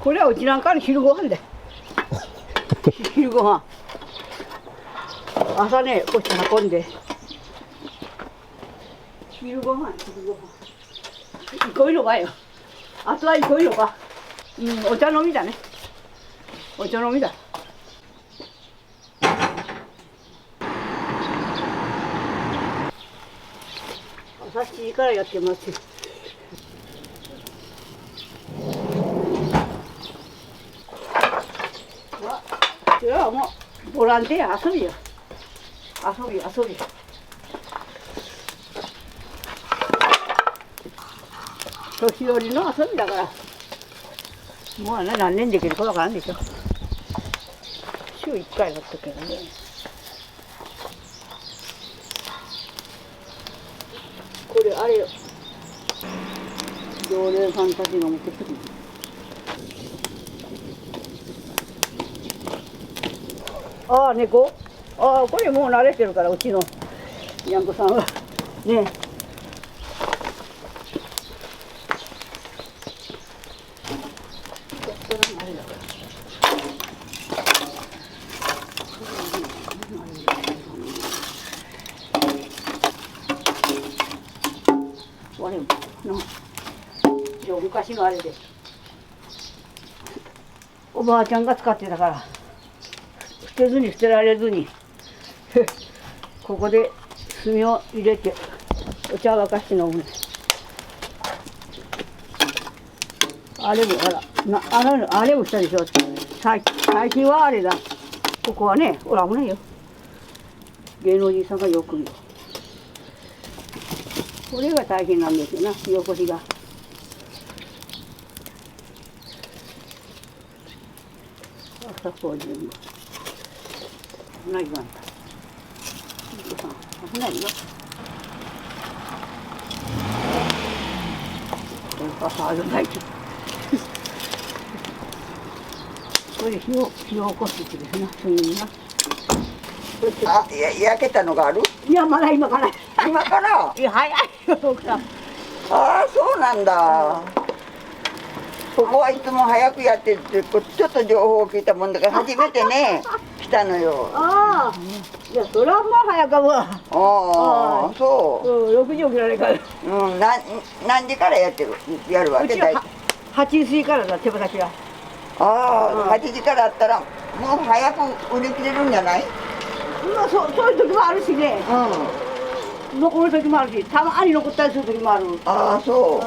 これはうちなんかの昼ご飯で昼ご飯朝ねこっち運んで昼ご飯こういうのばよ。あとはこういうのば、お茶飲みだね。お茶飲みだ。朝7時からやってます。それはもうボランティア遊びよ。遊び。年寄りの遊びだから。もうね、何年できるかわからんでしょ。週1回だったけどね。これあれよ。常連さんたちが持ってきてくる。ああ、猫。ああ、これもう慣れてるから、うちのにゃんこさんは。ね。あれの昔のあれでおばあちゃんが使ってたから捨てられずにここで炭を入れてお茶沸かして飲むね。あれもあれもしたでしょ。最近はあれだ。ここはねほら危ないよ。芸能人さんがよく見る。これが大変なんですよな、火起こしが。朝こう全部。危ないよ。危ないよ。朝危ない。これで火を起こすってですね、炭にな。あ、焼けたのがある？いや、まだ今から。今から？いや、早いよ、奥さん。ああ、そうなんだ。ここはいつも早くやってって、ちょっと情報を聞いたもんだから、初めてね、来たのよ。ああ、いや、それはまあ早かわ。ああ、そう。6時起きられるから。何時からやるわけ？うちは8時過ぎからだ、手羽先は。ああ、8時からあったら、もう早く売り切れるんじゃない？そういう時もあるしね。残る時もあるし、たまに残ったりする時もある。ああ、そう。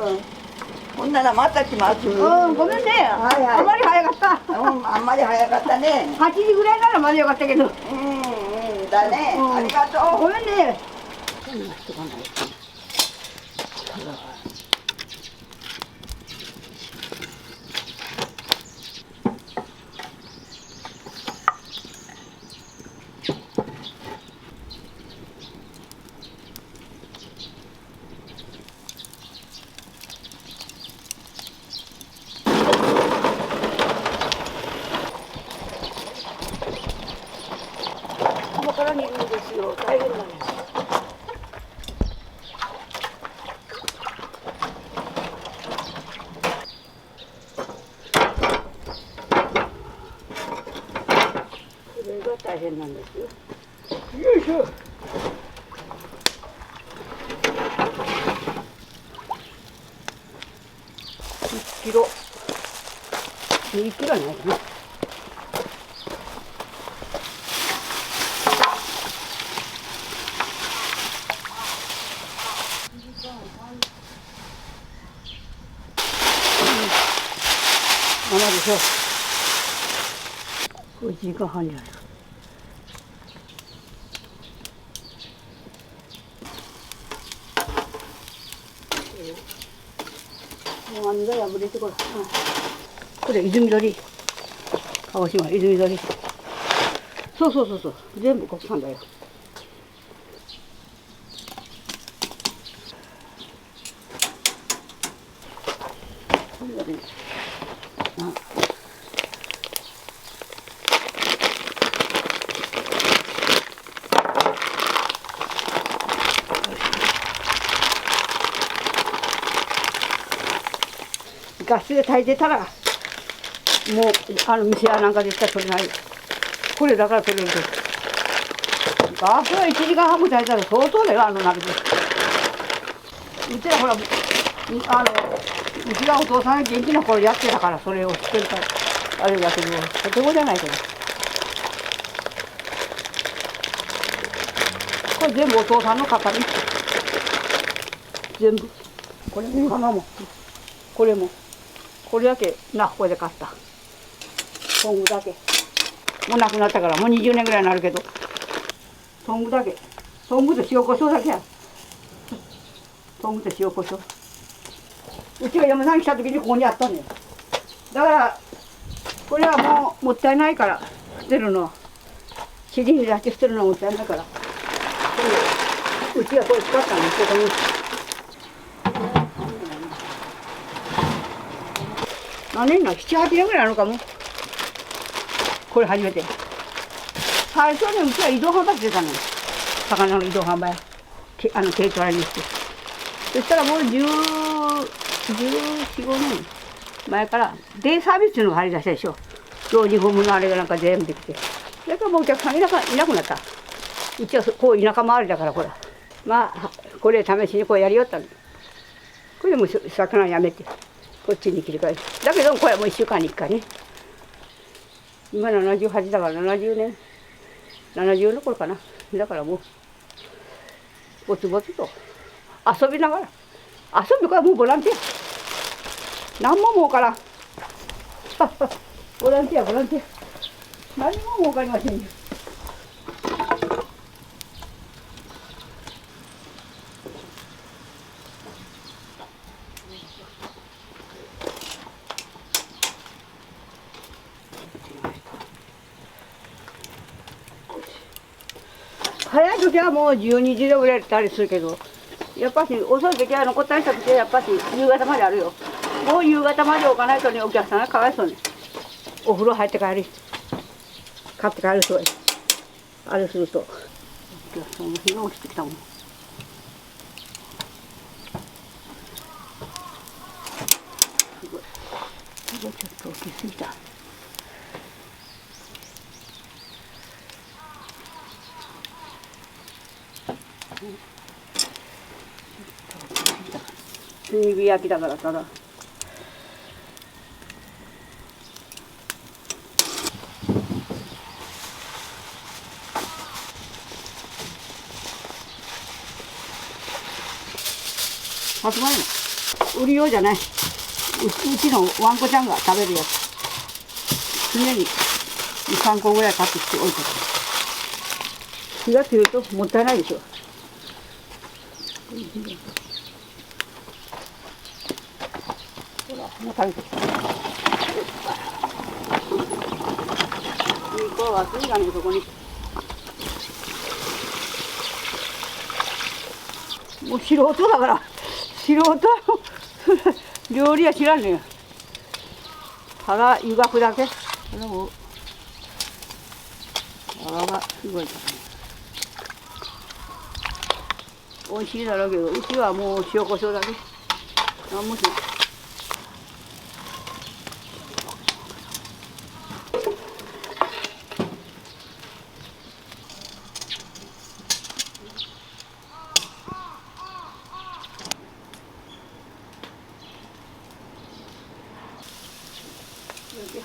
ほんならまた来ます。ごめんね。あまり早かった。あんまり早かったね。8時ぐらいならまだよかったけど。だね。ありがとう。ごめんね。から煮るんですよ。大変なんです。これが大変なんですよ。よいしょ。1キロ。2キロないかな。7でしょ。5時間半じゃないか。もう網が破れてこれ。これ泉鳥。鹿児島泉鳥。そう。全部国産だよ。これはね。ガスで炊いてたらもう店やなんかでしか取れないよ。これだから取れるけどガスは1時間半も炊いたら相当だよ鍋で。うちらほらうちがお父さん元気な頃やってたからそれを知ってるからあれだけどとてもじゃないけどこれ全部お父さんの係全部これも釜もこれもこれだけナッコで買ったトングだけもうなくなったからもう20年ぐらいになるけどトングだけトングと塩コショウだけやトングと塩コショウうちが嫁さん来た時にここにあったねだからこれはもうもったいないから捨てるの尻に出して捨てるのはもったいないからうちはこれ使ったんですここに何年な7、8年ぐらいなのかもこれ初めて最初にうちは移動販売してたの魚の移動販売軽トラにしてそしたらもう14、15年前からデイサービスっていうのが入り出したでしょ老人ホームのあれがなんか全部できてそれからもうお客さんいなくなったうちはこう田舎周りだからこれまあこれ試しにこうやりよったのこれでもう魚やめてこっちに切り替えるだけどこれはもう1週間に1回ね今78だから70年70の頃かなだからもうぼつぼつと遊びながら遊びからもうボランティア何も儲からんボランティア何も儲かりませんよ早い時はもう12時で売れたりするけどやっぱし遅い時は残ったりした時はやっぱし夕方まであるよもう夕方まで置かないとねお客さんがかわいそうねお風呂入って帰る買って帰る人があれするとお客さんの日が落ちてきたもんちょっと大きすぎた炭火焼きだからたださつまいも売り用じゃないうちのワンコちゃんが食べるやつ常に2、3個ぐらい買ってきておいて火がついるともったいないでしょほらもう食べてきた2個は熱いがねそこにもう素人だから素人の料理は知らんねよただ湯がくだけただもう泡がすごいからね美味しいだろうけどうちはもう塩コショウだけ何もしない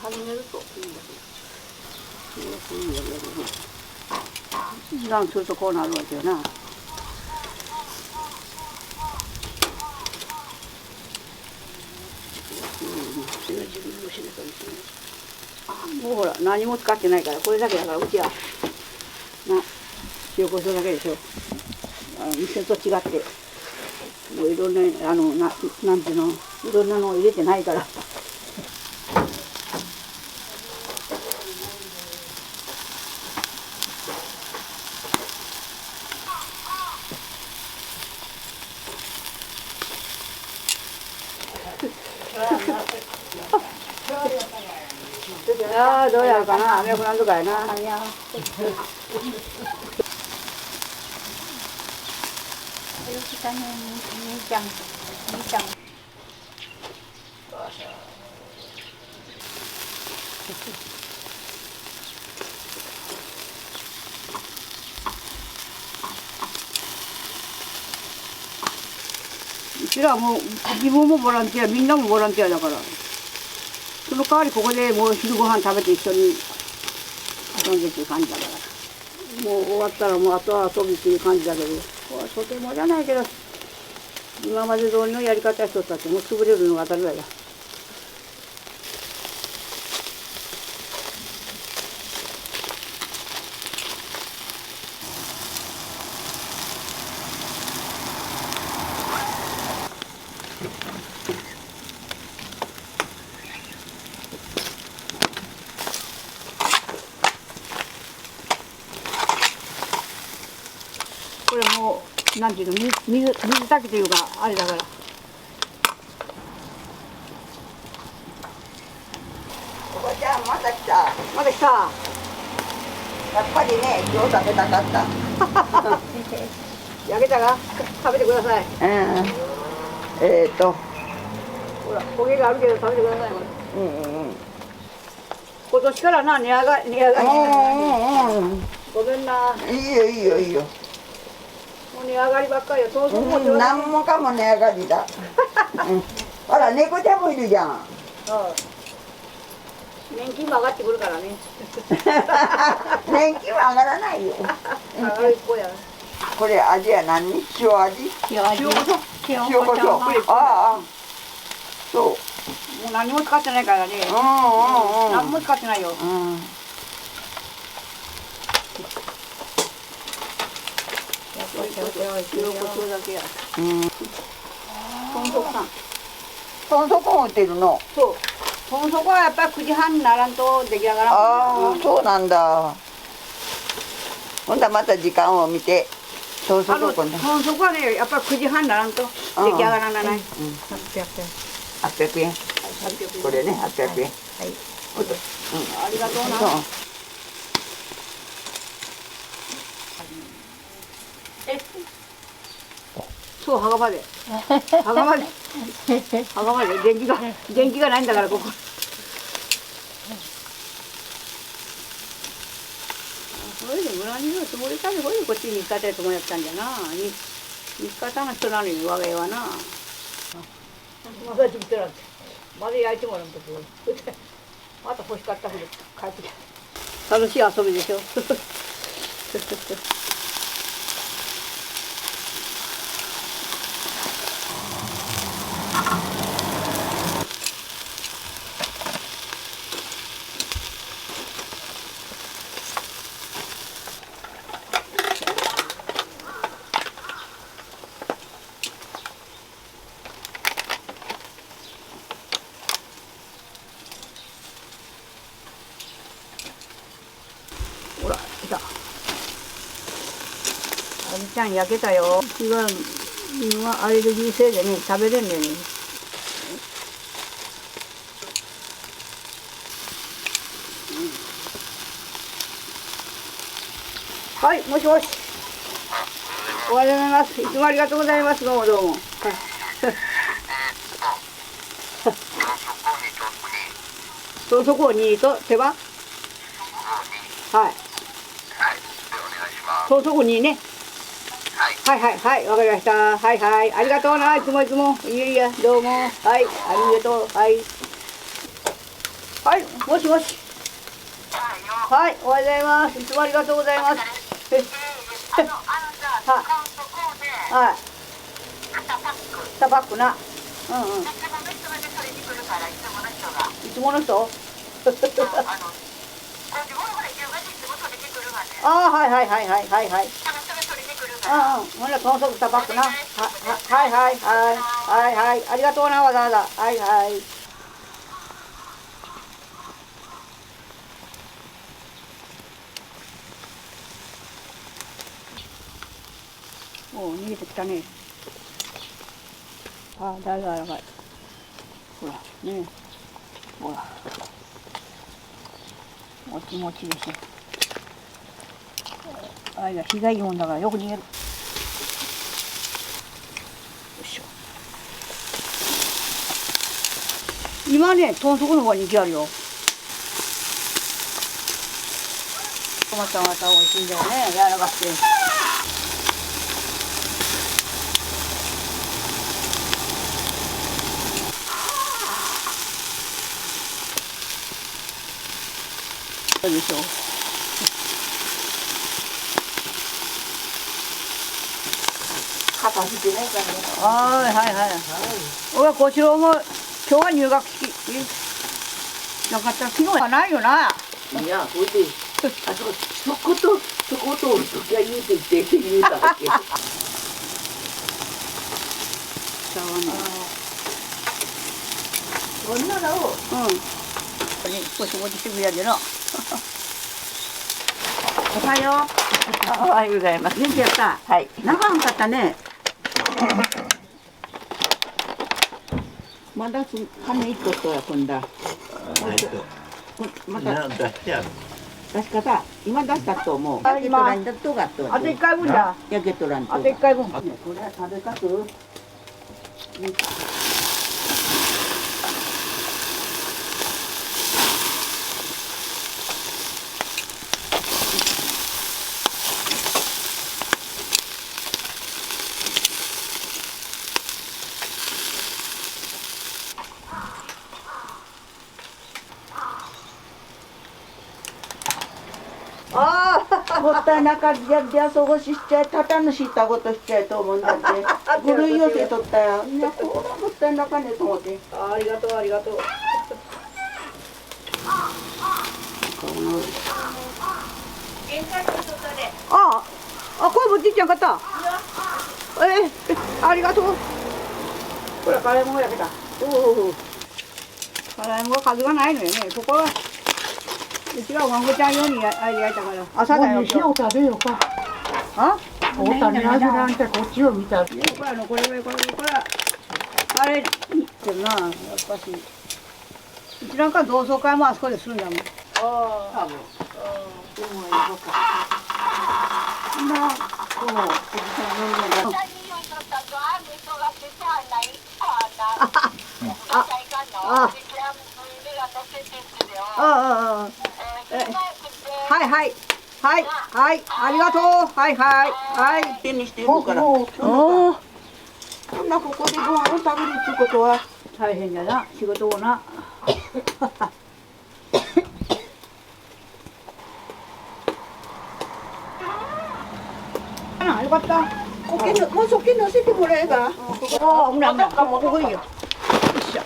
始めるといいんだけど段するとこうなるわけよなもうほら何も使ってないからこれだけだからうちは塩コショウだけでしょ店と違ってもういろんななんていうのいろんなのを入れてないからああどうやるかな雨降らんとかやなうちらはもう自分もボランティア、みんなもボランティアだから、その代わりここでもう昼ご飯食べて一緒に遊んでっていう感じだから、もう終わったらもうあとは遊びっていう感じだけど、とてもじゃないけど、今まで通りのやり方一つだってもう潰れるのが当たり前だ。これもうなんていうの、水炊きというかあれだから。おばちゃんまた来た。まだ来た。やっぱりね、今日食べたかった。焼けたが食べてください。うん。ほら焦げがあるけど食べてください。うん。今年からな値上がり。ごめんな。いいよいいよいいよ。もう値上がりばっかりよ。そうそうもう何もかも値上がりだ。あら猫ちゃんもいるじゃん。年金も上がってくるからね。年金は上がらないよ。上がる一方や。これ味は何？塩味？塩味。塩コショウ。ああ、そう。もう何も使ってないからね。何も使ってないよ。塩コショウだけや。豚足さん。豚足も売ってるの？そう。豚足はやっぱり9時半にならんと出来上がらん。ああ、そうなんだ。ほんだまた時間を見て。豚足を今度。豚足はね、やっぱり9時半にならんと出来上がらない。800円。800円。これね、800円。はい。ありがとうな。そう、羽釜で。電気がないんだから、ここ。それで村にのつもりかで、これでこっちに日方へともやったんじゃな。日方の人なのに、我が家はな。まだ作ってらんて。まだ焼いてもらうんとこ。また欲しかったけど、帰ってきた。楽しい遊びでしょ。ほら、来た。ありちゃん焼けたよ。今アレルギー性でね、食べれんねんね。はい、もしもし。おはようございます。いつもありがとうございます。どうもどうも。そこにと手羽。はい。そこにね。はいはい、わかりました。はいはい、ありがとうな、いつもいつも。いやいや、どうも。はい、ありがとう。はい。はい、もしもし。はい、おはようございます。いつもありがとうございます。はい。2パックな。いつもの人ああ、はいはいはいはいはいはい。ほんなら豚足2パックな。はいはいはいはいはい。ありがとうな、わざわざ。はいはい。おお、逃げてきたね。ああ、だいぶやばい。ほら、ね。ほら。もちもちですよ。あれが日がいいもんだからよく逃げる。よいしょ。今ね、豚足の方が人気あるよ。またまた美味しいんだよね、柔らかくて。そうでしょう。片付けないからね。はいはいはい。俺はこちらも今日は入学式。なかった昨日はないよな。いや、ほいで、そことおるときは言うて言うたわけ。しょうがない。そんなのをうん。少し落ちてくるやでな。おはよう。おはようございます。元気やった。はい。長かったね。まだ金一個とやこんだ。また出してある。出し方今出したと思う。あやけとらんだとがと。あと1回分だ。やけとらんと。あと1回分。これは食べたく。もったいなかったやでそごししちゃいたたぬしたことしちゃいと思うんだってぐるい寄せとったよいやこらもったいなかねと思って。ありがとうありがとう。これもちっちゃん買った。ありがとう。これ辛いもんやけた。辛いもん数がないのよね。ここはうちはワンコちゃん用に焼いたから朝だよ。塩食べようか。あ？おたに味なんてこっちを見たら。これあれってなやっぱしうちなんか同窓会もあそこでするんだもん。多分でもいいのかまあこうおじさんの家がはいはいはいはいありがとうはいはいはい手にしてるからこんなここでご飯を食べるってことは大変だな仕事をな。よかった。もうそけ乗せてもらえばほらここいいよ。よっしゃ。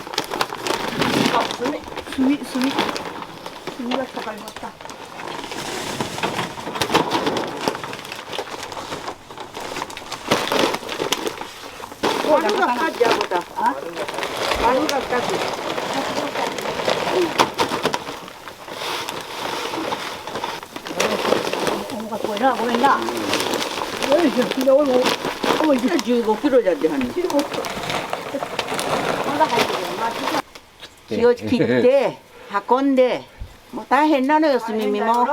炭がかかりました。丸が8じゃぼた丸が2つこれなごめんな。よいしょ。で俺も15キロじゃってはんねん気を切って運んでもう大変なのよすみみも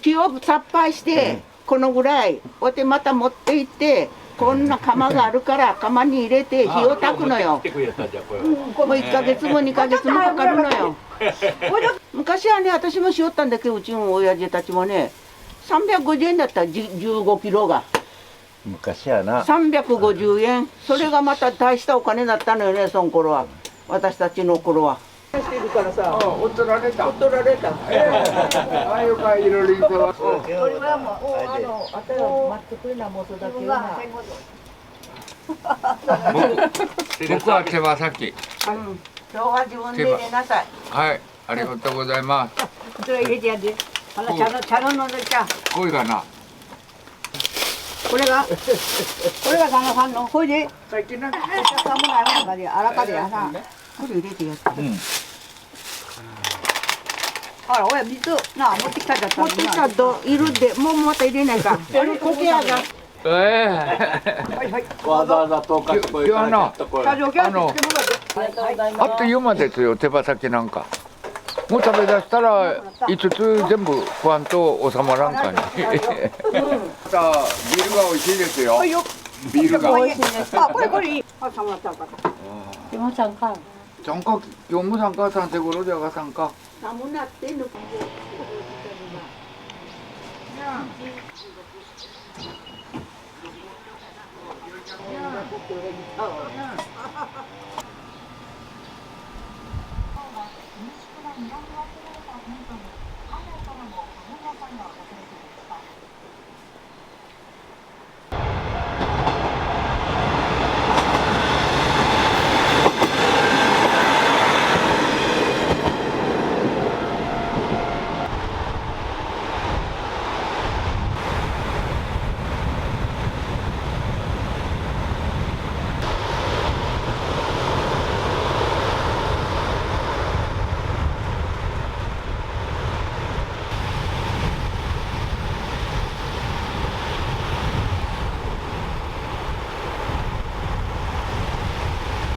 木をさっぱいしてこのぐらいおてまた持って行ってこんな釜があるから釜に入れて火を炊くのよ。もう1ヶ月も2ヶ月もかかるのよ。昔はね私もしよったんだけどうちの親父たちもね350円だった15キロが昔やな。350円それがまた大したお金だったのよねその頃は私たちの頃は。してるからさ。おっとられた。おっとられた。ああよかいろいろと。これはもうあたら待ってくれなもうそだけな。僕は手羽先。今日は自分で入れなさい。はい、ありがとうございます。これ入れてやで。茶の飲んでちゃ。こいがな。これが旦那さんのほいで最近なんかお客さんもないもんかであらかでやな。これ入れてやって。あら親水な持ってきたじゃった。持ってきたといるでもうまた入れないか。これこけやが。はいはい。わざわざとか今日はな、社長今日は来てもらって。あっという間ですよ、手羽先なんか。もう食べ出したら5つ全部不安と収まらんかに。さあ、ビールが美味しいですよ。ビールが。美味しいです。あ、これいい。あ、さもらったか。山ちゃんか。 잠깐 교무 잠깐 산책으로 제가 잠깐. 나무나 때는